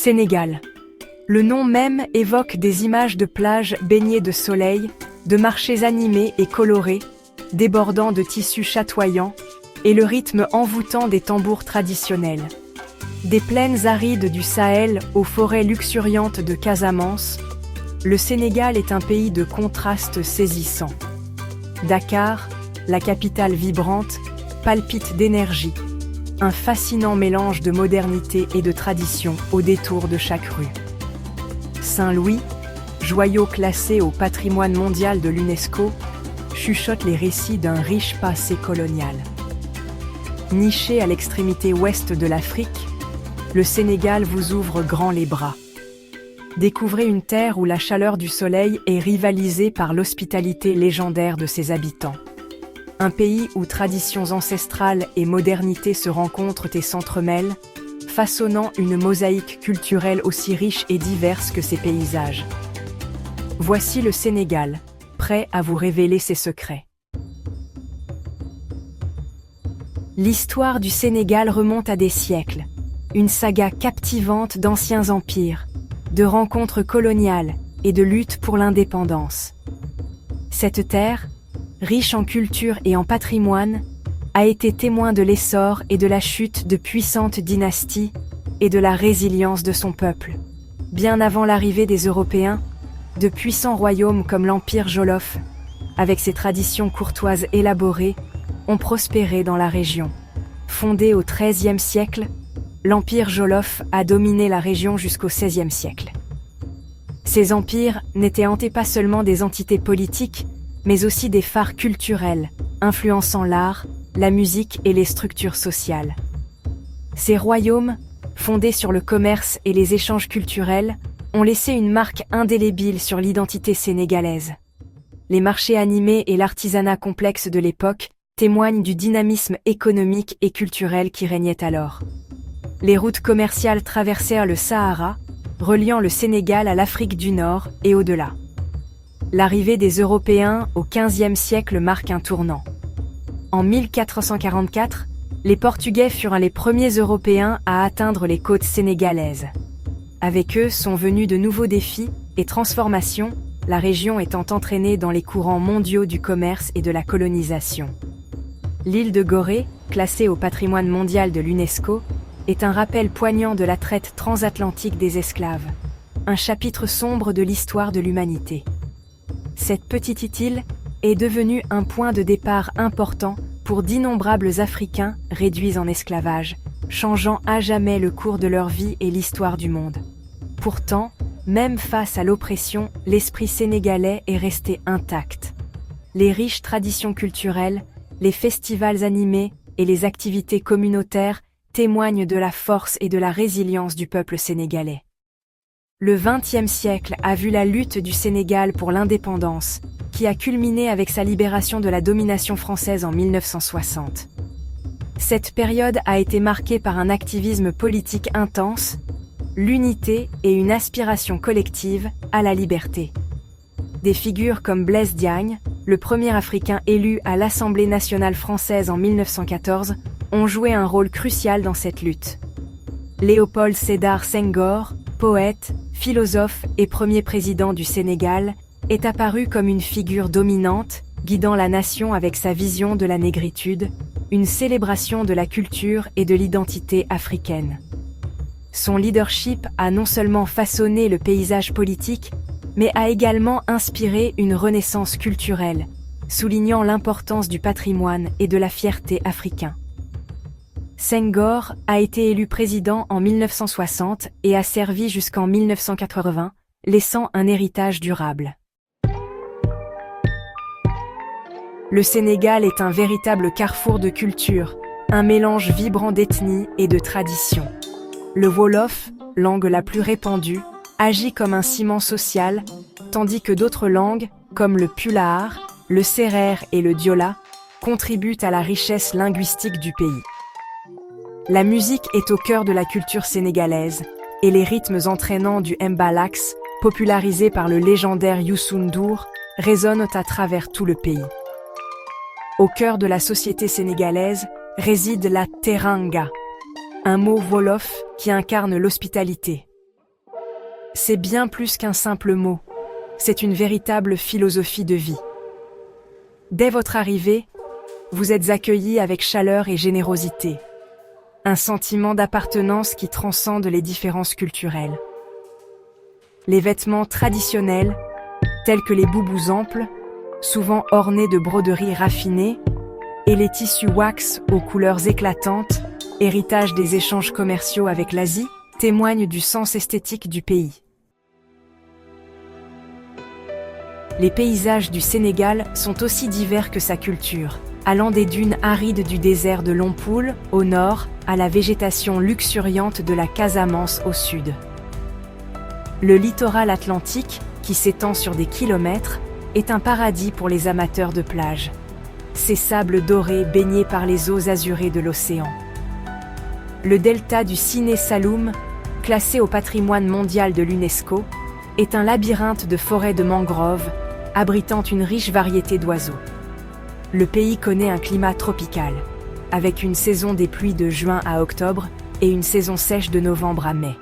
Sénégal. Le nom même évoque des images de plages baignées de soleil, de marchés animés et colorés, débordant de tissus chatoyants, et le rythme envoûtant des tambours traditionnels. Des plaines arides du Sahel aux forêts luxuriantes de Casamance, le Sénégal est un pays de contrastes saisissants. Dakar, la capitale vibrante, palpite d'énergie. Un fascinant mélange de modernité et de tradition au détour de chaque rue. Saint-Louis, joyau classé au patrimoine mondial de l'UNESCO, chuchote les récits d'un riche passé colonial. Niché à l'extrémité ouest de l'Afrique, le Sénégal vous ouvre grand les bras. Découvrez une terre où la chaleur du soleil est rivalisée par l'hospitalité légendaire de ses habitants. Un pays où traditions ancestrales et modernité se rencontrent et s'entremêlent, façonnant une mosaïque culturelle aussi riche et diverse que ses paysages. Voici le Sénégal, prêt à vous révéler ses secrets. L'histoire du Sénégal remonte à des siècles, une saga captivante d'anciens empires, de rencontres coloniales et de luttes pour l'indépendance. Cette terre, riche en culture et en patrimoine, a été témoin de l'essor et de la chute de puissantes dynasties et de la résilience de son peuple. Bien avant l'arrivée des Européens, de puissants royaumes comme l'Empire Jolof, avec ses traditions courtoises élaborées, ont prospéré dans la région. Fondé au XIIIe siècle, l'Empire Jolof a dominé la région jusqu'au XVIe siècle. Ces empires n'étaient hantés pas seulement des entités politiques, mais aussi des phares culturels, influençant l'art, la musique et les structures sociales. Ces royaumes, fondés sur le commerce et les échanges culturels, ont laissé une marque indélébile sur l'identité sénégalaise. Les marchés animés et l'artisanat complexe de l'époque témoignent du dynamisme économique et culturel qui régnait alors. Les routes commerciales traversèrent le Sahara, reliant le Sénégal à l'Afrique du Nord et au-delà. L'arrivée des Européens au XVe siècle marque un tournant. En 1444, les Portugais furent les premiers Européens à atteindre les côtes sénégalaises. Avec eux sont venus de nouveaux défis et transformations, la région étant entraînée dans les courants mondiaux du commerce et de la colonisation. L'île de Gorée, classée au patrimoine mondial de l'UNESCO, est un rappel poignant de la traite transatlantique des esclaves, un chapitre sombre de l'histoire de l'humanité. Cette petite île est devenue un point de départ important pour d'innombrables Africains réduits en esclavage, changeant à jamais le cours de leur vie et l'histoire du monde. Pourtant, même face à l'oppression, l'esprit sénégalais est resté intact. Les riches traditions culturelles, les festivals animés et les activités communautaires témoignent de la force et de la résilience du peuple sénégalais. Le XXe siècle a vu la lutte du Sénégal pour l'indépendance, qui a culminé avec sa libération de la domination française en 1960. Cette période a été marquée par un activisme politique intense, l'unité et une aspiration collective à la liberté. Des figures comme Blaise Diagne, le premier Africain élu à l'Assemblée nationale française en 1914, ont joué un rôle crucial dans cette lutte. Léopold Sédar Senghor, poète, philosophe et premier président du Sénégal, est apparu comme une figure dominante, guidant la nation avec sa vision de la négritude, une célébration de la culture et de l'identité africaine. Son leadership a non seulement façonné le paysage politique, mais a également inspiré une renaissance culturelle, soulignant l'importance du patrimoine et de la fierté africain. Senghor a été élu président en 1960 et a servi jusqu'en 1980, laissant un héritage durable. Le Sénégal est un véritable carrefour de culture, un mélange vibrant d'ethnies et de traditions. Le Wolof, langue la plus répandue, agit comme un ciment social, tandis que d'autres langues, comme le Pulaar, le Serer et le Diola, contribuent à la richesse linguistique du pays. La musique est au cœur de la culture sénégalaise, et les rythmes entraînants du mbalax, popularisé par le légendaire Youssou N'Dour, résonnent à travers tout le pays. Au cœur de la société sénégalaise réside la teranga, un mot wolof qui incarne l'hospitalité. C'est bien plus qu'un simple mot, c'est une véritable philosophie de vie. Dès votre arrivée, vous êtes accueillis avec chaleur et générosité. Un sentiment d'appartenance qui transcende les différences culturelles. Les vêtements traditionnels, tels que les boubous amples, souvent ornés de broderies raffinées, et les tissus wax aux couleurs éclatantes, héritage des échanges commerciaux avec l'Asie, témoignent du sens esthétique du pays. Les paysages du Sénégal sont aussi divers que sa culture, allant des dunes arides du désert de Lompoul au nord à la végétation luxuriante de la Casamance au sud. Le littoral atlantique, qui s'étend sur des kilomètres, est un paradis pour les amateurs de plage. Ses sables dorés baignés par les eaux azurées de l'océan. Le delta du Siné Saloum, classé au patrimoine mondial de l'UNESCO, est un labyrinthe de forêts de mangroves, abritant une riche variété d'oiseaux. Le pays connaît un climat tropical, avec une saison des pluies de juin à octobre et une saison sèche de novembre à mai.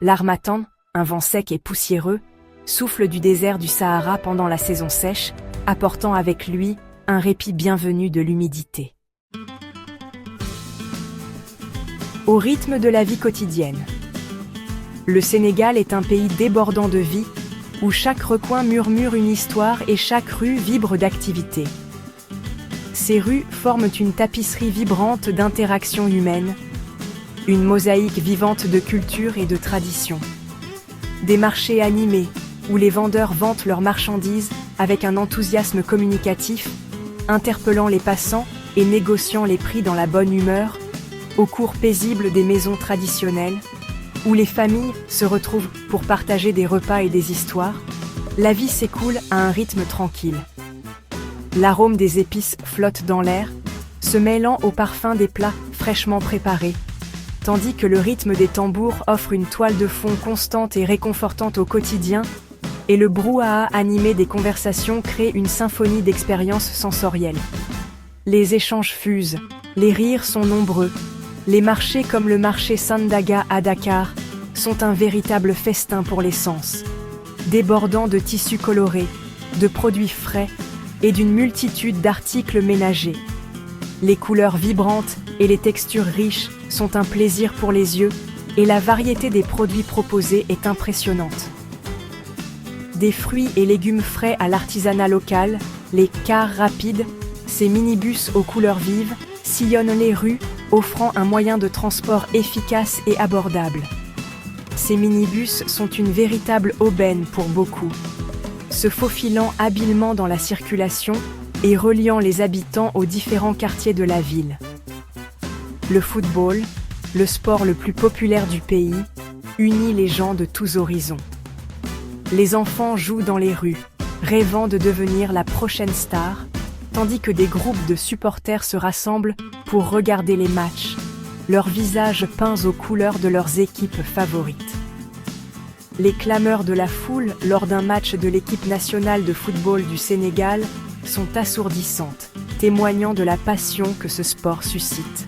L'harmattan, un vent sec et poussiéreux, souffle du désert du Sahara pendant la saison sèche, apportant avec lui un répit bienvenu de l'humidité. Au rythme de la vie quotidienne. Le Sénégal est un pays débordant de vie, où chaque recoin murmure une histoire et chaque rue vibre d'activité. Ces rues forment une tapisserie vibrante d'interactions humaines, une mosaïque vivante de culture et de tradition. Des marchés animés, où les vendeurs vantent leurs marchandises avec un enthousiasme communicatif, interpellant les passants et négociant les prix dans la bonne humeur, au cours paisible des maisons traditionnelles, où les familles se retrouvent pour partager des repas et des histoires, la vie s'écoule à un rythme tranquille. L'arôme des épices flotte dans l'air, se mêlant au parfum des plats fraîchement préparés, tandis que le rythme des tambours offre une toile de fond constante et réconfortante au quotidien, et le brouhaha animé des conversations crée une symphonie d'expériences sensorielles. Les échanges fusent, les rires sont nombreux, les marchés comme le marché Sandaga à Dakar sont un véritable festin pour les sens, débordant de tissus colorés, de produits frais et d'une multitude d'articles ménagers. Les couleurs vibrantes et les textures riches sont un plaisir pour les yeux et la variété des produits proposés est impressionnante. Des fruits et légumes frais à l'artisanat local, les cars rapides, ces minibus aux couleurs vives, sillonnent les rues, offrant un moyen de transport efficace et abordable. Ces minibus sont une véritable aubaine pour beaucoup, se faufilant habilement dans la circulation et reliant les habitants aux différents quartiers de la ville. Le football, le sport le plus populaire du pays, unit les gens de tous horizons. Les enfants jouent dans les rues, rêvant de devenir la prochaine star, tandis que des groupes de supporters se rassemblent pour regarder les matchs, leurs visages peints aux couleurs de leurs équipes favorites. Les clameurs de la foule lors d'un match de l'équipe nationale de football du Sénégal sont assourdissantes, témoignant de la passion que ce sport suscite.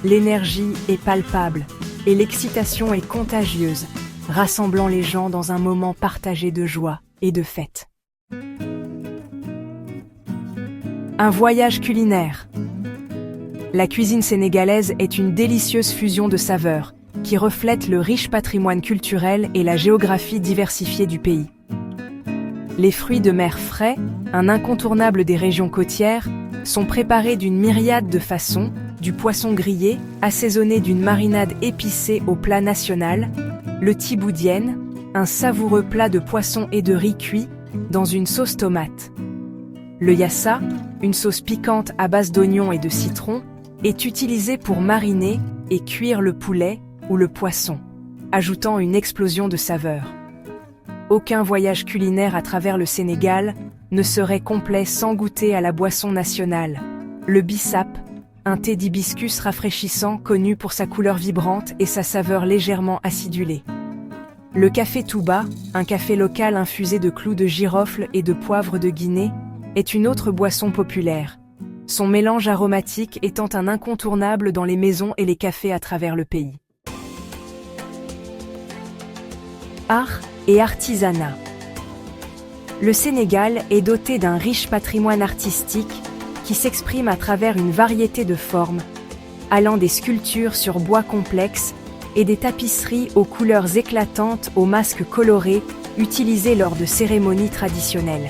L'énergie est palpable et l'excitation est contagieuse, rassemblant les gens dans un moment partagé de joie et de fête. Un voyage culinaire. La cuisine sénégalaise est une délicieuse fusion de saveurs qui reflète le riche patrimoine culturel et la géographie diversifiée du pays. Les fruits de mer frais, un incontournable des régions côtières, sont préparés d'une myriade de façons, du poisson grillé, assaisonné d'une marinade épicée au plat national, le tiboudienne, un savoureux plat de poisson et de riz cuit dans une sauce tomate. Le yassa, une sauce piquante à base d'oignons et de citron, est utilisé pour mariner et cuire le poulet ou le poisson, ajoutant une explosion de saveurs. Aucun voyage culinaire à travers le Sénégal ne serait complet sans goûter à la boisson nationale, le bissap, un thé d'hibiscus rafraîchissant connu pour sa couleur vibrante et sa saveur légèrement acidulée. Le café Touba, un café local infusé de clous de girofle et de poivre de Guinée, est une autre boisson populaire, son mélange aromatique étant un incontournable dans les maisons et les cafés à travers le pays. art et artisanat. Le Sénégal est doté d'un riche patrimoine artistique qui s'exprime à travers une variété de formes, allant des sculptures sur bois complexes et des tapisseries aux couleurs éclatantes aux masques colorés utilisés lors de cérémonies traditionnelles.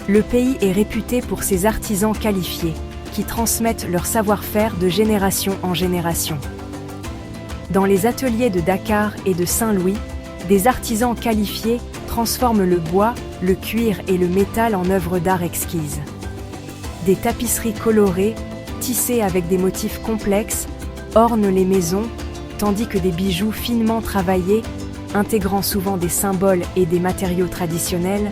Le pays est réputé pour ses artisans qualifiés, qui transmettent leur savoir-faire de génération en génération. Dans les ateliers de Dakar et de Saint-Louis, des artisans qualifiés transforment le bois, le cuir et le métal en œuvres d'art exquises. Des tapisseries colorées, tissées avec des motifs complexes, ornent les maisons, tandis que des bijoux finement travaillés, intégrant souvent des symboles et des matériaux traditionnels,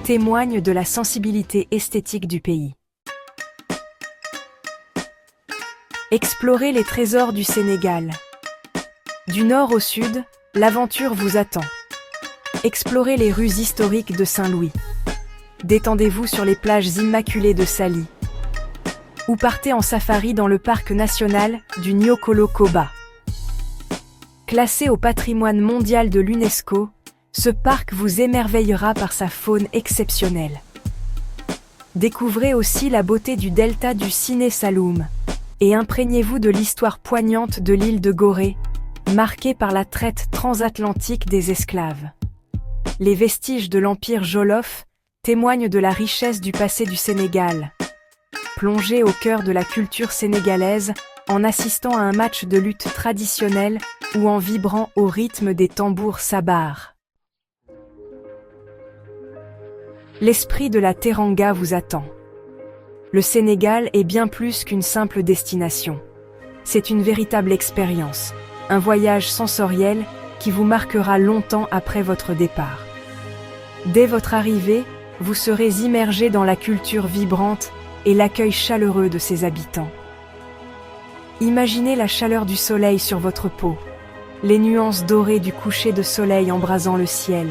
témoignent de la sensibilité esthétique du pays. Explorez les trésors du Sénégal. Du nord au sud, l'aventure vous attend. Explorez les rues historiques de Saint-Louis. Détendez-vous sur les plages immaculées de Saly. Ou partez en safari dans le parc national du Niokolo-Koba. Classé au patrimoine mondial de l'UNESCO, ce parc vous émerveillera par sa faune exceptionnelle. Découvrez aussi la beauté du delta du Siné Saloum et imprégnez-vous de l'histoire poignante de l'île de Gorée, marquée par la traite transatlantique des esclaves. Les vestiges de l'empire Jolof témoignent de la richesse du passé du Sénégal. Plongez au cœur de la culture sénégalaise en assistant à un match de lutte traditionnel ou en vibrant au rythme des tambours sabars. L'esprit de la Teranga vous attend. Le Sénégal est bien plus qu'une simple destination. C'est une véritable expérience, un voyage sensoriel qui vous marquera longtemps après votre départ. Dès votre arrivée, vous serez immergé dans la culture vibrante et l'accueil chaleureux de ses habitants. Imaginez la chaleur du soleil sur votre peau, les nuances dorées du coucher de soleil embrasant le ciel,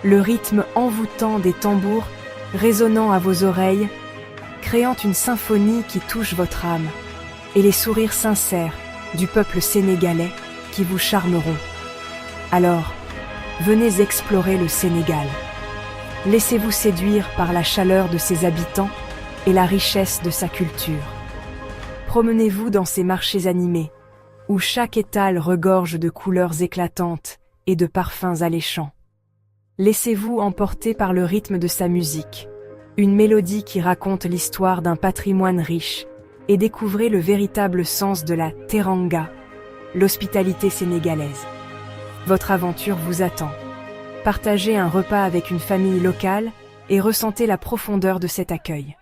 le rythme envoûtant des tambours résonnant à vos oreilles, créant une symphonie qui touche votre âme, et les sourires sincères du peuple sénégalais qui vous charmeront. Alors, venez explorer le Sénégal. Laissez-vous séduire par la chaleur de ses habitants et la richesse de sa culture. Promenez-vous dans ses marchés animés, où chaque étal regorge de couleurs éclatantes et de parfums alléchants. Laissez-vous emporter par le rythme de sa musique, une mélodie qui raconte l'histoire d'un patrimoine riche, et découvrez le véritable sens de la Teranga, l'hospitalité sénégalaise. Votre aventure vous attend. Partagez un repas avec une famille locale et ressentez la profondeur de cet accueil.